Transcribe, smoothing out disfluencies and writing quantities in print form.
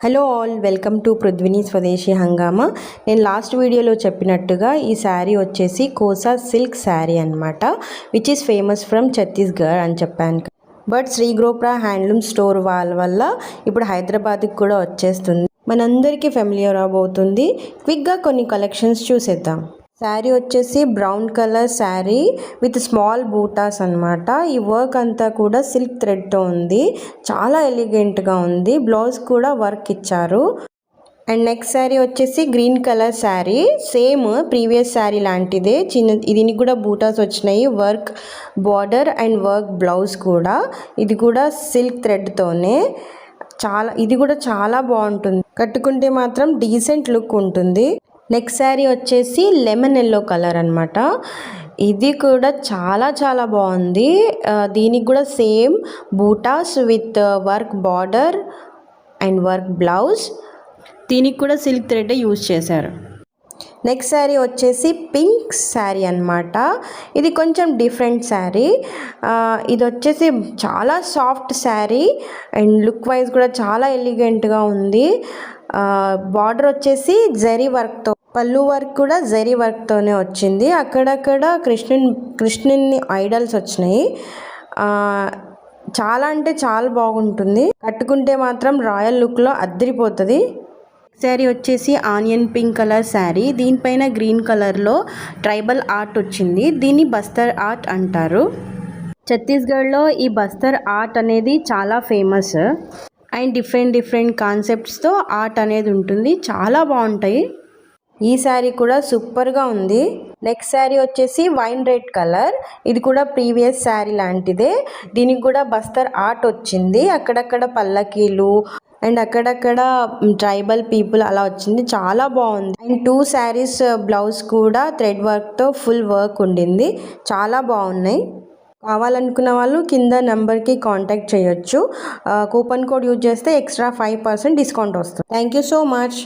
Hello all, welcome to పృథ్విని స్వదేశీ హంగామా. నేను లాస్ట్ వీడియోలో చెప్పినట్టుగా ఈ శారీ వచ్చేసి కోసా సిల్క్ శారీ అనమాట, which is famous from Chhattisgarh అని చెప్పాను. బట్ శ్రీ గోప్రా హ్యాండ్లూమ్ స్టోర్ వాళ్ళ వల్ల ఇప్పుడు హైదరాబాద్కి కూడా వచ్చేస్తుంది. మనందరికీ ఫెమిలియర్ అవబోతుంది. క్విక్గా కొన్ని కలెక్షన్స్ చూసేద్దాం. శారీ వచ్చేసి brown colour sari with small buttas అనమాట. ఈ వర్క్ అంతా కూడా సిల్క్ థ్రెడ్తో ఉంది, చాలా ఎలిగెంట్గా ఉంది. బ్లౌజ్ కూడా వర్క్ ఇచ్చారు. అండ్ నెక్స్ట్ శారీ వచ్చేసి green colour sari, same previous sari లాంటిదే. దీనికి కూడా బూటాస్ వచ్చినాయి, work border and work blouse కూడా. ఇది కూడా సిల్క్ థ్రెడ్తోనే. ఇది కూడా చాలా బాగుంటుంది, కట్టుకుంటే మాత్రం డీసెంట్ లుక్ ఉంటుంది. నెక్స్ట్ శారీ వచ్చేసి లెమన్ ఎల్లో కలర్ అనమాట. ఇది కూడా చాలా బాగుంది. దీనికి కూడా same buttas with work border and work blouse. దీనికి కూడా సిల్క్ థ్రెడ్ యూజ్ చేశారు. నెక్స్ట్ శారీ వచ్చేసి పింక్ శారీ అనమాట. ఇది కొంచెం డిఫరెంట్ శారీ. ఇది వచ్చేసి చాలా soft sari and look wise కూడా చాలా ఎలిగెంట్గా ఉంది. బార్డర్ వచ్చేసి జరీ వర్క్తో, పళ్ళు వర్క్ కూడా జరీ వర్క్తోనే వచ్చింది. అక్కడక్కడ కృష్ణుని ఐడల్స్ వచ్చినాయి. చాలా అంటే చాలా బాగుంటుంది, కట్టుకుంటే మాత్రం రాయల్ లుక్లో అద్దరిపోతుంది. శారీ వచ్చేసి ఆనియన్ పింక్ కలర్ శారీ, దీనిపైన గ్రీన్ కలర్లో ట్రైబల్ ఆర్ట్ వచ్చింది. దీన్ని బస్తర్ ఆర్ట్ అంటారు. ఛత్తీస్గఢ్లో ఈ బస్తర్ ఆర్ట్ అనేది చాలా ఫేమస్ అండ్ డిఫరెంట్ కాన్సెప్ట్స్తో ఆర్ట్ అనేది ఉంటుంది, చాలా బాగుంటాయి. ఈ శారీ కూడా సూపర్గా ఉంది. నెక్స్ట్ శారీ వచ్చేసి వైన్ రెడ్ కలర్. ఇది కూడా ప్రీవియస్ శారీ లాంటిదే. దీనికి కూడా బస్తర్ ఆర్ట్ వచ్చింది, అక్కడక్కడ పల్లకీలు అండ్ అక్కడక్కడ ట్రైబల్ పీపుల్ అలా వచ్చింది, చాలా బాగుంది. అండ్ 2 శారీస్ బ్లౌజ్ కూడా థ్రెడ్ వర్క్తో ఫుల్ వర్క్ ఉండింది, చాలా బాగున్నాయి. కావాలనుకున్న వాళ్ళు కింద నెంబర్కి కాంటాక్ట్ చేయొచ్చు. కూపన్ కోడ్ యూజ్ చేస్తే ఎక్స్ట్రా 5% డిస్కౌంట్ వస్తుంది. Thank you so much.